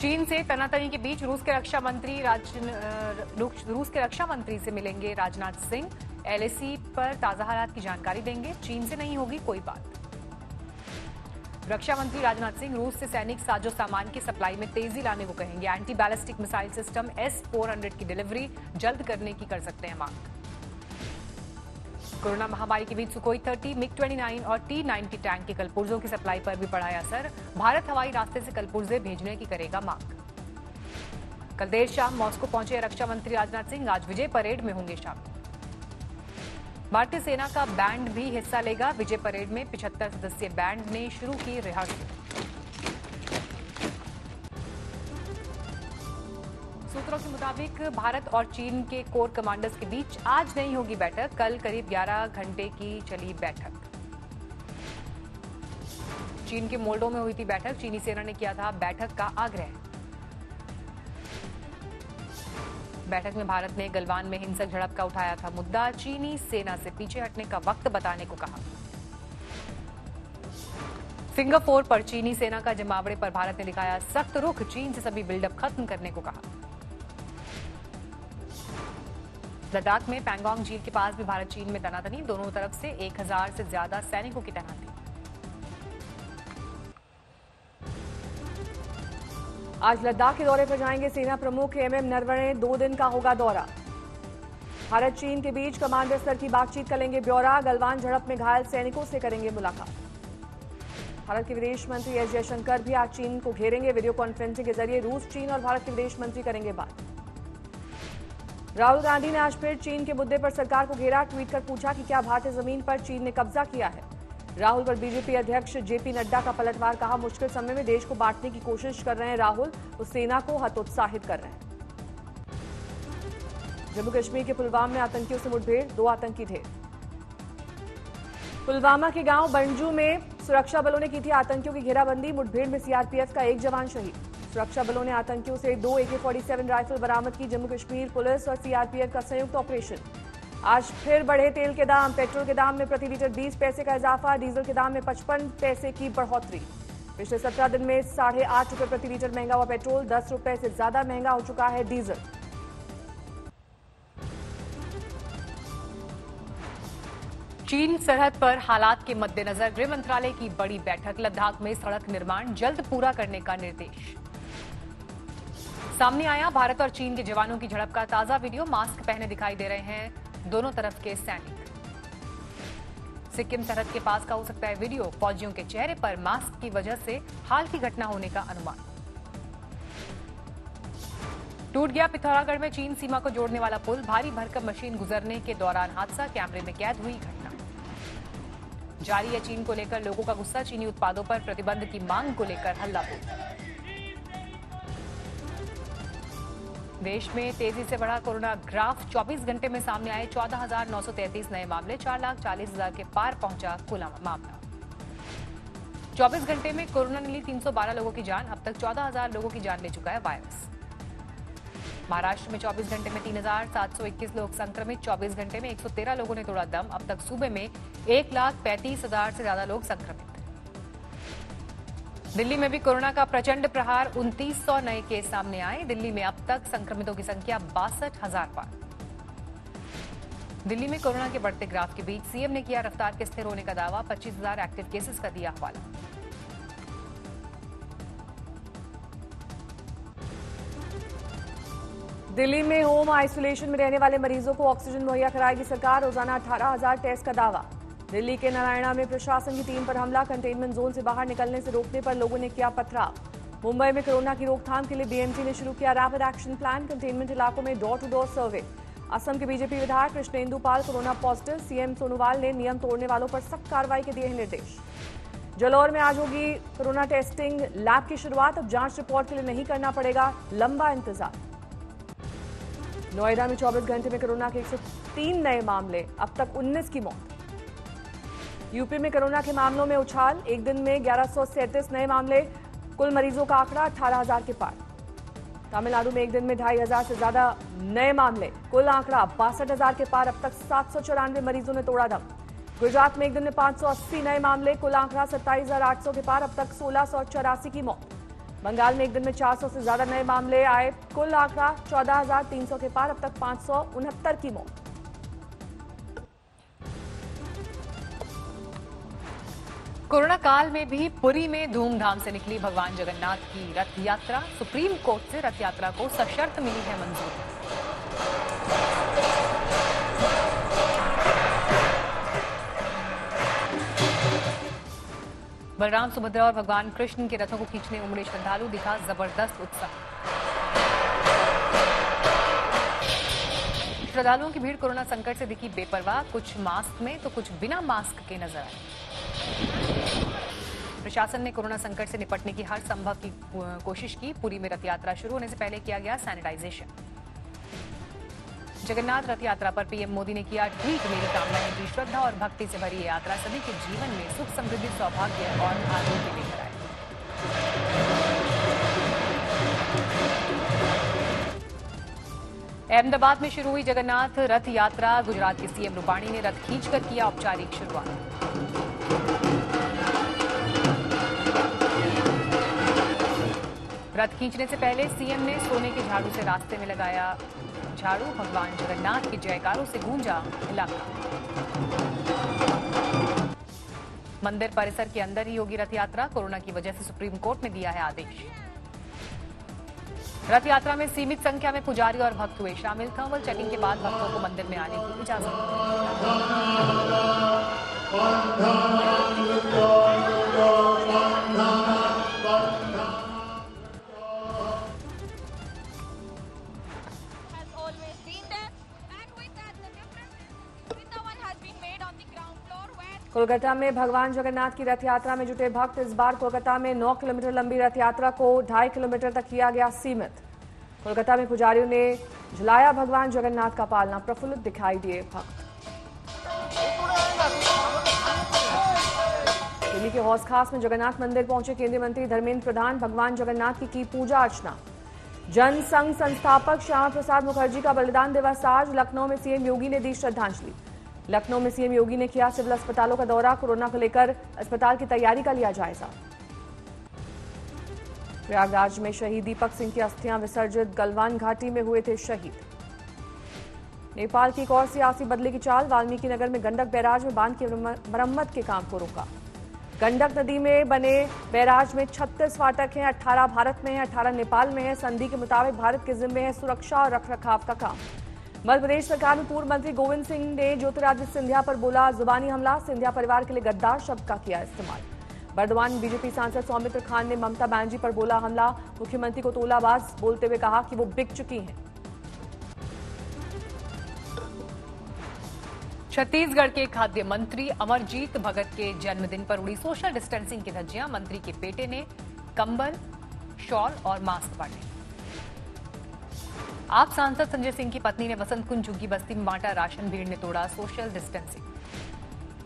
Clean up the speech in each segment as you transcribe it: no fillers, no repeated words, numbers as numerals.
चीन से तनातनी के बीच रूस के रक्षा मंत्री से मिलेंगे राजनाथ सिंह। एलएसी पर ताजा हालात की जानकारी देंगे। चीन से नहीं होगी कोई बात। रक्षा मंत्री राजनाथ सिंह रूस से सैनिक साजो सामान की सप्लाई में तेजी लाने को कहेंगे। Anti ballistic missile system S-400 की डिलीवरी जल्द करने की कर सकते हैं मांग। कोरोना महामारी के बीच सुखोई 30, MiG-29 और T-90 टैंक के कलपुर्जों की सप्लाई पर भी पड़ा असर। भारत हवाई रास्ते से कलपुर्जे भेजने की करेगा मांग। कल देर शाम मॉस्को पहुंचे रक्षा मंत्री राजनाथ सिंह। आज विजय परेड में होंगे शामिल। भारतीय सेना का बैंड भी हिस्सा लेगा। विजय परेड में 75 सदस्यीय बैंड ने शुरू की रिहर्सल। सूत्रों के मुताबिक भारत और चीन के कोर कमांडर्स के बीच आज नहीं होगी बैठक। कल करीब 11 घंटे की चली बैठक। चीन के मोल्डो में हुई थी बैठक। चीनी सेना ने किया था बैठक का आग्रह। बैठक में भारत ने गलवान में हिंसक झड़प का उठाया था मुद्दा। चीनी सेना से पीछे हटने का वक्त बताने को कहा। सिंगापुर पर चीनी सेना का जमावड़े पर भारत ने दिखाया सख्त रुख। चीन से सभी बिल्डअप खत्म करने को कहा। लद्दाख में पैंगोंग झील के पास भी भारत चीन में तनातनी। दोनों तरफ से 1000 से ज्यादा सैनिकों की तैनाती। आज लद्दाख के दौरे पर जाएंगे सेना प्रमुख MM नरवणे। 2 दिन का होगा दौरा। भारत चीन के बीच कमांडर स्तर की बातचीत करेंगे ब्यौरा। गलवान झड़प में घायल सैनिकों से करेंगे मुलाकात। भारत के विदेश मंत्री एस जयशंकर भी आज चीन को घेरेंगे। वीडियो कॉन्फ्रेंसिंग के जरिए रूस, चीन और भारत के विदेश मंत्री करेंगे बात। राहुल गांधी ने आज फिर चीन के मुद्दे पर सरकार को घेरा। ट्वीट कर पूछा कि क्या भारतीय जमीन पर चीन ने कब्जा किया है। राहुल पर बीजेपी अध्यक्ष जेपी नड्डा का पलटवार। कहा मुश्किल समय में देश को बांटने की कोशिश कर रहे हैं राहुल। वो सेना को हतोत्साहित कर रहे हैं। जम्मू कश्मीर के पुलवामा में आतंकियों से मुठभेड़। 2 आतंकी ढेर। पुलवामा के गांव बंजू में सुरक्षा बलों ने की थी आतंकियों की घेराबंदी। मुठभेड़ में सीआरपीएफ का 1 जवान शहीद। सुरक्षा बलों ने आतंकियों से 2 AK-47 राइफल बरामद की। जम्मू कश्मीर पुलिस और सीआरपीएफ का संयुक्त ऑपरेशन। आज फिर बढ़े तेल के दाम। पेट्रोल के दाम में प्रति लीटर 20 पैसे का इजाफा। डीजल के दाम में 55 पैसे की बढ़ोतरी। पिछले 17 दिन में 8.5 रुपए प्रति लीटर महंगा हुआ पेट्रोल। 10 रुपए से ज्यादा महंगा हो चुका है डीजल। चीन सरहद पर हालात के मद्देनजर गृह मंत्रालय की बड़ी बैठक। लद्दाख में सड़क निर्माण जल्द पूरा करने का निर्देश। सामने आया भारत और चीन के जवानों की झड़प का ताजा वीडियो। मास्क पहने दिखाई दे रहे हैं दोनों तरफ के सैनिक। सिक्किम सरहद के पास का हो सकता है वीडियो। फौजियों के चेहरे पर मास्क की वजह से हाल की घटना होने का अनुमान। टूट गया पिथौरागढ़ में चीन सीमा को जोड़ने वाला पुल। भारी भरकम मशीन गुजरने के दौरान हादसा। कैमरे में कैद हुई घटना। जारी है चीन को लेकर लोगों का गुस्सा। चीनी उत्पादों पर प्रतिबंध की मांग को लेकर हल्ला बोल। देश में तेजी से बढ़ा कोरोना ग्राफ। 24 घंटे में सामने आए 14,933 नए मामले। 4,40,000 के पार पहुंचा कुल मामला। 24 घंटे में कोरोना ने ली 312 लोगों की जान। अब तक 14,000 लोगों की जान ले चुका है वायरस। महाराष्ट्र में 24 घंटे में 3,721 लोग संक्रमित। 24 घंटे में 113 लोगों ने तोड़ा दम। अब तक सूबे में 1,35,000 से ज्यादा लोग संक्रमित। दिल्ली में भी कोरोना का प्रचंड प्रहार। 2900 नए केस सामने आए। दिल्ली में अब तक संक्रमितों की संख्या 62,000 पार। दिल्ली में कोरोना के बढ़ते ग्राफ के बीच सीएम ने किया रफ्तार के स्थिर होने का दावा। 25,000 एक्टिव केसेस का दिया हवाला। दिल्ली में होम आइसोलेशन में रहने वाले मरीजों को ऑक्सीजन मुहैया कराएगी सरकार। रोजाना 18,000 टेस्ट का दावा। दिल्ली के नारायणा में प्रशासन की टीम पर हमला। कंटेनमेंट जोन से बाहर निकलने से रोकने पर लोगों ने किया पथराव। मुंबई में कोरोना की रोकथाम के लिए बीएमसी ने शुरू किया रैपिड एक्शन प्लान। कंटेनमेंट इलाकों में door to door survey. Assam के बीजेपी विधायक Krishnendu Pal corona positive. CM Sonowal ने नियम तोड़ने वालों पर सख्त कार्रवाई के दिए हैं निर्देश। जालौर में आज होगी कोरोना टेस्टिंग लैब की शुरुआत। अब जांच रिपोर्ट के लिए नहीं करना पड़ेगा लंबा इंतजार। नोएडा में 24 घंटे में कोरोना के 103 नए मामले। अब तक 19 की मौत। यूपी में कोरोना के मामलों में उछाल। एक दिन में 1137 नए मामले। कुल मरीजों का आंकड़ा 18,000 के पार। तमिलनाडु में एक दिन में 2,500 से ज्यादा नए मामले। कुल आंकड़ा 62,000 के पार। अब तक 794 मरीजों ने तोड़ा दम। गुजरात में एक दिन में 580 नए मामले। कुल आंकड़ा 27,800 के पार। अब तक 1,684 की मौत। बंगाल में एक दिन में 400 से ज्यादा नए मामले आए, कुल आंकड़ा 14,300 के पार, अब तक 569 की मौत। कोरोना काल में भी पुरी में धूमधाम से निकली भगवान जगन्नाथ की रथ यात्रा। सुप्रीम कोर्ट से रथ यात्रा को सशर्त मिली है मंजूरी। बलराम, सुभद्रा और भगवान कृष्ण के रथों को खींचने उमड़े श्रद्धालु, दिखा जबरदस्त उत्साह। श्रद्धालुओं की भीड़ कोरोना संकट से दिखी बेपरवाह, कुछ मास्क में तो कुछ बिना मास्क के नजर आए। प्रशासन ने कोरोना संकट से निपटने की हर संभव की कोशिश की। पुरी में रथ यात्रा शुरू होने से पहले किया गया सैनिटाइजेशन। जगन्नाथ रथ यात्रा पर पीएम मोदी ने किया ट्वीट, मेरी कामनाएं की श्रद्धा और भक्ति से भरी ये यात्रा सभी के जीवन में सुख, समृद्धि, सौभाग्य और आरोग्य लेकर आए। अहमदाबाद में शुरू हुई जगन्नाथ रथ यात्रा। गुजरात के सीएम रूपाणी ने रथ खींचकर किया औपचारिक शुरुआत। रथ खींचने से पहले सीएम ने सोने के झाड़ू से रास्ते में लगाया झाड़ू। भगवान जगन्नाथ के जयकारों से गूंजा इलाका। मंदिर परिसर के अंदर ही होगी रथ यात्रा। कोरोना की वजह से सुप्रीम कोर्ट ने दिया है आदेश। रथ यात्रा में सीमित संख्या में पुजारी और भक्त हुए शामिल। थर्मल चेकिंग के बाद भक्तों को मंदिर में आने की इजाजत। कोलकाता में भगवान जगन्नाथ की रथ यात्रा में जुटे भक्त। इस बार कोलकाता में 9 किलोमीटर लंबी रथ यात्रा को 2.5 किलोमीटर तक किया गया सीमित। कोलकाता में पुजारियों ने झुलाया भगवान जगन्नाथ का पालना, प्रफुल्लित दिखाई दिए भक्त। दिल्ली के हौस खास में जगन्नाथ मंदिर पहुंचे केंद्रीय मंत्री धर्मेंद्र प्रधान। भगवान जगन्नाथ की पूजा अर्चना। जन संघ संस्थापक श्यामा प्रसाद मुखर्जी का बलिदान दिवस आज। लखनऊ में सीएम योगी ने दी श्रद्धांजलि। लखनऊ में सीएम योगी ने किया सिविल अस्पतालों का दौरा। कोरोना को लेकर अस्पताल की तैयारी का लिया जायजा। प्रयागराज में शहीद दीपक सिंह की अस्थियां विसर्जित। गलवान घाटी में हुए थे शहीद। नेपाल की एक और सियासी बदले की चाल। वाल्मीकि नगर में गंडक बैराज में बांध की मरम्मत के काम को रोका। गंडक नदी में बने बैराज में 36 फाटक हैं। 18 भारत में हैं, 18 नेपाल में हैं। संधि के मुताबिक भारत के जिम्मे है सुरक्षा और रखरखाव का काम। मध्य प्रदेश सरकार में पूर्व मंत्री गोविंद सिंह ने ज्योतिरादित्य सिंधिया पर बोला जुबानी हमला। सिंधिया परिवार के लिए गद्दार शब्द का किया इस्तेमाल। बर्दवान बीजेपी सांसद सौमित्र खान ने ममता बनर्जी पर बोला हमला। मुख्यमंत्री को तोलाबाज बोलते हुए कहा कि वो बिक चुकी हैं। छत्तीसगढ़ के खाद्य मंत्री अमरजीत भगत के जन्मदिन पर उड़ी सोशल डिस्टेंसिंग की धज्जियां। मंत्री के बेटे ने कंबल, शॉल और मास्क बांटे। आप सांसद संजय सिंह की पत्नी ने वसंत कुंज झुग्गी बस्ती में बांटा राशन। भीड़ ने तोड़ा सोशल डिस्टेंसिंग।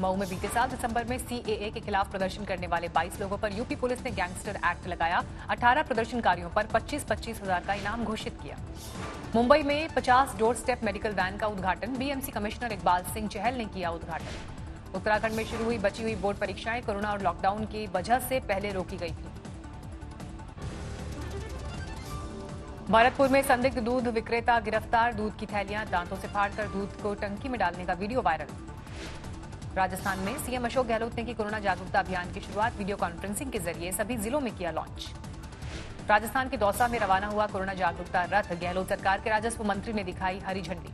मऊ में बीते साल दिसंबर में सीएए के खिलाफ प्रदर्शन करने वाले 22 लोगों पर यूपी पुलिस ने गैंगस्टर एक्ट लगाया। 18 प्रदर्शनकारियों पर 25-25 हजार का इनाम घोषित किया। मुंबई में 50 डोर स्टेप मेडिकल वैन का उद्घाटन। बीएमसी कमिश्नर इकबाल सिंह चहल ने किया उद्घाटन। उत्तराखंड में शुरू हुई बची हुई बोर्ड परीक्षाएं कोरोना और लॉकडाउन की वजह से पहले रोकी गई थी। भरतपुर में संदिग्ध दूध विक्रेता गिरफ्तार। दूध की थैलियां दांतों से फाड़कर दूध को टंकी में डालने का वीडियो वायरल। राजस्थान में सीएम अशोक गहलोत ने की कोरोना जागरूकता अभियान की शुरुआत। वीडियो कॉन्फ्रेंसिंग के जरिए सभी जिलों में किया लॉन्च। राजस्थान के दौसा में रवाना हुआ कोरोना जागरूकता रथ। गहलोत सरकार के राजस्व मंत्री ने दिखाई हरी झंडी।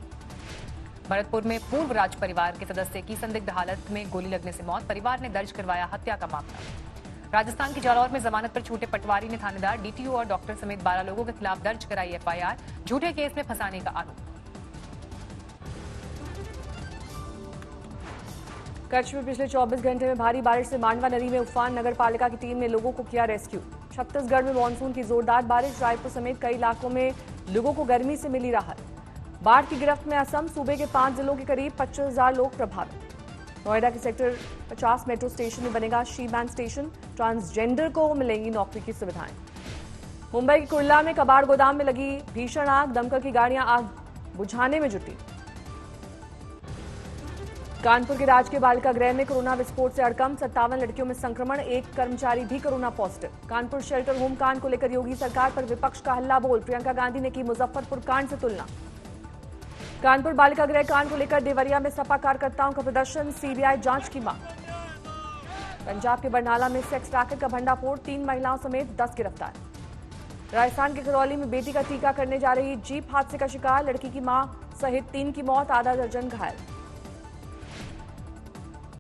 भरतपुर में पूर्व राज परिवार के सदस्य की संदिग्ध हालत में गोली लगने से मौत। परिवार ने दर्ज करवाया हत्या का मामला। राजस्थान के जालौर में जमानत पर छूटे पटवारी ने थानेदार, डीटीओ और डॉक्टर समेत 12 लोगों के खिलाफ दर्ज कराई एफआईआर। झूठे केस में फंसाने का आरोप। कच्छ में पिछले 24 घंटे में भारी बारिश से मांडवा नदी में उफान। नगर पालिका की टीम ने लोगों को किया रेस्क्यू। छत्तीसगढ़ में मानसून की जोरदार बारिश। रायपुर समेत कई इलाकों में लोगों को गर्मी से मिली राहत। बाढ़ की गिरफ्त में असम। सूबे के 5 जिलों के करीब 25,000 लोग प्रभावित। नोएडा के सेक्टर 50 मेट्रो स्टेशन में बनेगा शी बैंड स्टेशन। ट्रांसजेंडर को मिलेंगी नौकरी की सुविधाएं। मुंबई के कुर्ला में कबाड़ गोदाम में लगी भीषण आग। दमकल की गाड़ियां आग बुझाने में जुटी। कानपुर के राजकीय बालिका गृह में कोरोना विस्फोट से हड़कंप, 57 लड़कियों में संक्रमण, एक कर्मचारी भी corona positive. Kanpur shelter home कांड को लेकर योगी सरकार पर विपक्ष का हल्ला बोल, प्रियंका गांधी ने की मुजफ्फरपुर कांड से तुलना। कानपुर बालिका गृह कांड को लेकर देवरिया में सपा कार्यकर्ताओं का प्रदर्शन, सीबीआई जांच की मांग। पंजाब के बरनाला में सेक्स रैकेट का भंडाफोड़, 3 महिलाओं समेत 10 गिरफ्तार। राजस्थान के करौली में बेटी का टीका करने जा रही जीप हादसे का शिकार, लड़की की मां सहित 3 की मौत, आधा दर्जन घायल।